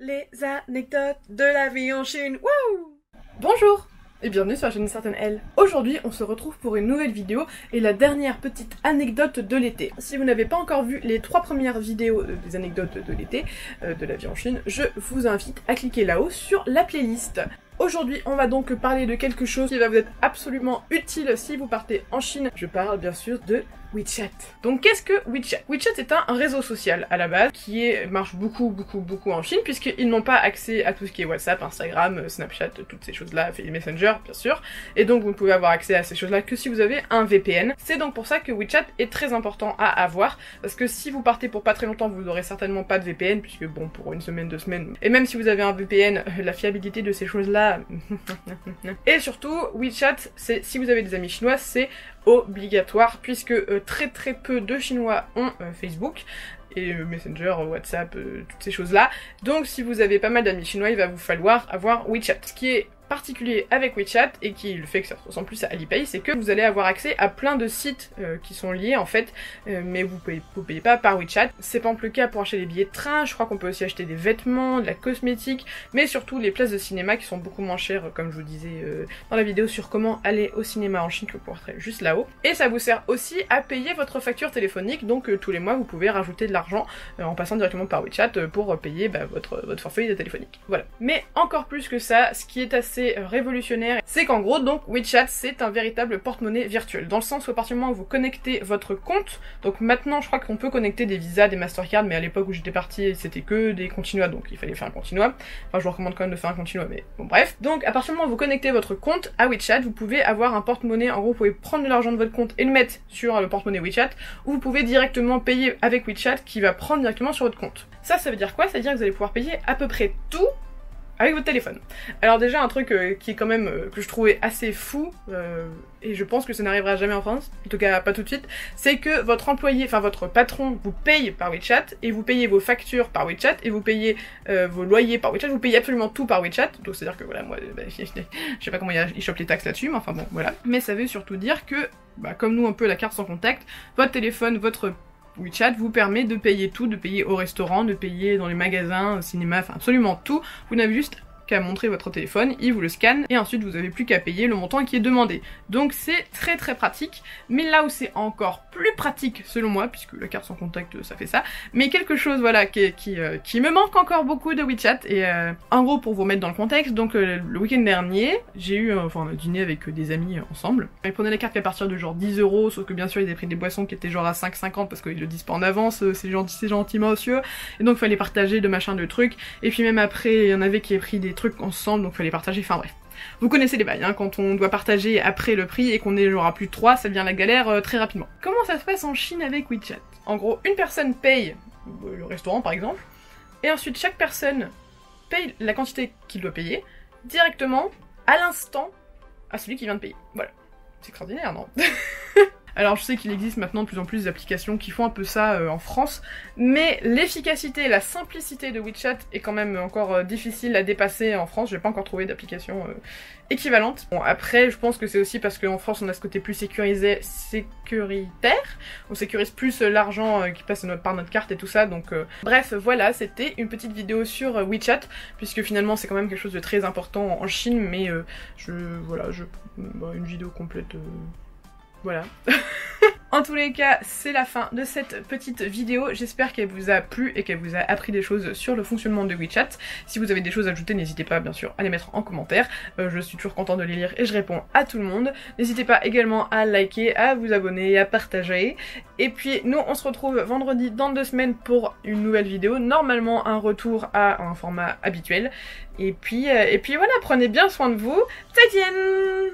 Les anecdotes de la vie en Chine. Wouh! Bonjour et bienvenue sur la chaîne Certaine Elle. Aujourd'hui, on se retrouve pour une nouvelle vidéo et la dernière petite anecdote de l'été. Si vous n'avez pas encore vu les 3 premières vidéos des anecdotes de l'été de la vie en Chine, je vous invite à cliquer là-haut sur la playlist. Aujourd'hui, on va donc parler de quelque chose qui va vous être absolument utile si vous partez en Chine. Je parle bien sûr de WeChat. Donc qu'est-ce que WeChat? WeChat est un réseau social à la base qui marche beaucoup en Chine puisqu'ils n'ont pas accès à tout ce qui est WhatsApp, Instagram, Snapchat, toutes ces choses-là, les Messenger bien sûr. Et donc vous ne pouvez avoir accès à ces choses-là que si vous avez un VPN. C'est donc pour ça que WeChat est très important à avoir parce que si vous partez pour pas très longtemps, vous aurez certainement pas de VPN puisque bon, pour une semaine, 2 semaines. Et même si vous avez un VPN, la fiabilité de ces choses-là... Et surtout, WeChat, si vous avez des amis chinois, c'est obligatoire puisque très peu de Chinois ont Facebook et Messenger, WhatsApp, toutes ces choses-là. Donc si vous avez pas mal d'amis chinois, il va vous falloir avoir WeChat. Ce qui est particulier avec WeChat et qui le fait que ça ressemble plus à Alipay, c'est que vous allez avoir accès à plein de sites qui sont liés en fait, mais vous payez pas par WeChat. C'est par exemple le cas pour acheter des billets de train, je crois qu'on peut aussi acheter des vêtements, de la cosmétique, mais surtout les places de cinéma qui sont beaucoup moins chères, comme je vous disais dans la vidéo sur comment aller au cinéma en Chine, que vous pourrez juste là-haut. Et ça vous sert aussi à payer votre facture téléphonique, donc tous les mois vous pouvez rajouter de l'argent en passant directement par WeChat pour payer votre forfait téléphonique. Voilà. Mais encore plus que ça, ce qui est assez révolutionnaire, c'est qu'en gros donc WeChat c'est un véritable porte-monnaie virtuel, dans le sens où à partir du moment où vous connectez votre compte, donc maintenant je crois qu'on peut connecter des Visa, des Mastercard, mais à l'époque où j'étais partie c'était que des Continua, donc il fallait faire un Continua, enfin je vous recommande quand même de faire un Continua, mais bon bref. Donc à partir du moment où vous connectez votre compte à WeChat, vous pouvez avoir un porte-monnaie, en gros vous pouvez prendre de l'argent de votre compte et le mettre sur le porte-monnaie WeChat, ou vous pouvez directement payer avec WeChat qui va prendre directement sur votre compte. Ça veut dire quoi? Ça veut dire que vous allez pouvoir payer à peu près tout avec votre téléphone. Alors déjà un truc qui est quand même que je trouvais assez fou, et je pense que ça n'arrivera jamais en France, en tout cas pas tout de suite, c'est que votre employé, enfin votre patron vous paye par WeChat, et vous payez vos factures par WeChat, et vous payez vos loyers par WeChat, vous payez absolument tout par WeChat, donc c'est à dire que voilà, moi, je sais pas comment ils chopent les taxes là-dessus, mais enfin bon, voilà. Mais ça veut surtout dire que, comme nous un peu la carte sans contact, votre téléphone, votre WeChat vous permet de payer tout, de payer au restaurant, de payer dans les magasins, au cinéma, enfin absolument tout. Vous n'avez juste qu'à montrer votre téléphone, il vous le scanne, et ensuite vous avez plus qu'à payer le montant qui est demandé. Donc c'est très pratique, mais là où c'est encore plus pratique selon moi, puisque la carte sans contact ça fait ça, mais quelque chose voilà qui me manque encore beaucoup de WeChat, et en gros pour vous mettre dans le contexte, donc le week-end dernier, j'ai eu on a dîné avec des amis ensemble. Ils prenaient la carte qu'à partir de genre 10 €, sauf que bien sûr ils avaient pris des boissons qui étaient genre à 5,50 parce qu'ils le disent pas en avance, c'est gentil monsieur, et donc fallait partager de machin de trucs, et puis même après il y en avait qui avaient pris des trucs ensemble, donc fallait partager, enfin bref. Vous connaissez les bails, hein, quand on doit partager après le prix et qu'on est genre à plus de 3, ça devient la galère très rapidement. Comment ça se passe en Chine avec WeChat? En gros, une personne paye le restaurant par exemple, et ensuite chaque personne paye la quantité qu'il doit payer directement à l'instant à celui qui vient de payer. Voilà. C'est extraordinaire, non? Alors je sais qu'il existe maintenant de plus en plus d'applications qui font un peu ça en France, mais l'efficacité et la simplicité de WeChat est quand même encore difficile à dépasser en France. J'ai pas encore trouvé d'application équivalente. Bon après je pense que c'est aussi parce qu'en France on a ce côté plus sécuritaire, on sécurise plus l'argent qui passe par notre carte et tout ça, donc bref voilà, c'était une petite vidéo sur WeChat, puisque finalement c'est quand même quelque chose de très important en Chine, mais une vidéo complète... Voilà. En tous les cas, c'est la fin de cette petite vidéo. J'espère qu'elle vous a plu et qu'elle vous a appris des choses sur le fonctionnement de WeChat. Si vous avez des choses à ajouter, n'hésitez pas bien sûr à les mettre en commentaire. Je suis toujours contente de les lire et je réponds à tout le monde. N'hésitez pas également à liker, à vous abonner, à partager. Et puis nous, on se retrouve vendredi dans 2 semaines pour une nouvelle vidéo. Normalement un retour à un format habituel. Et puis voilà, prenez bien soin de vous. Zaijian!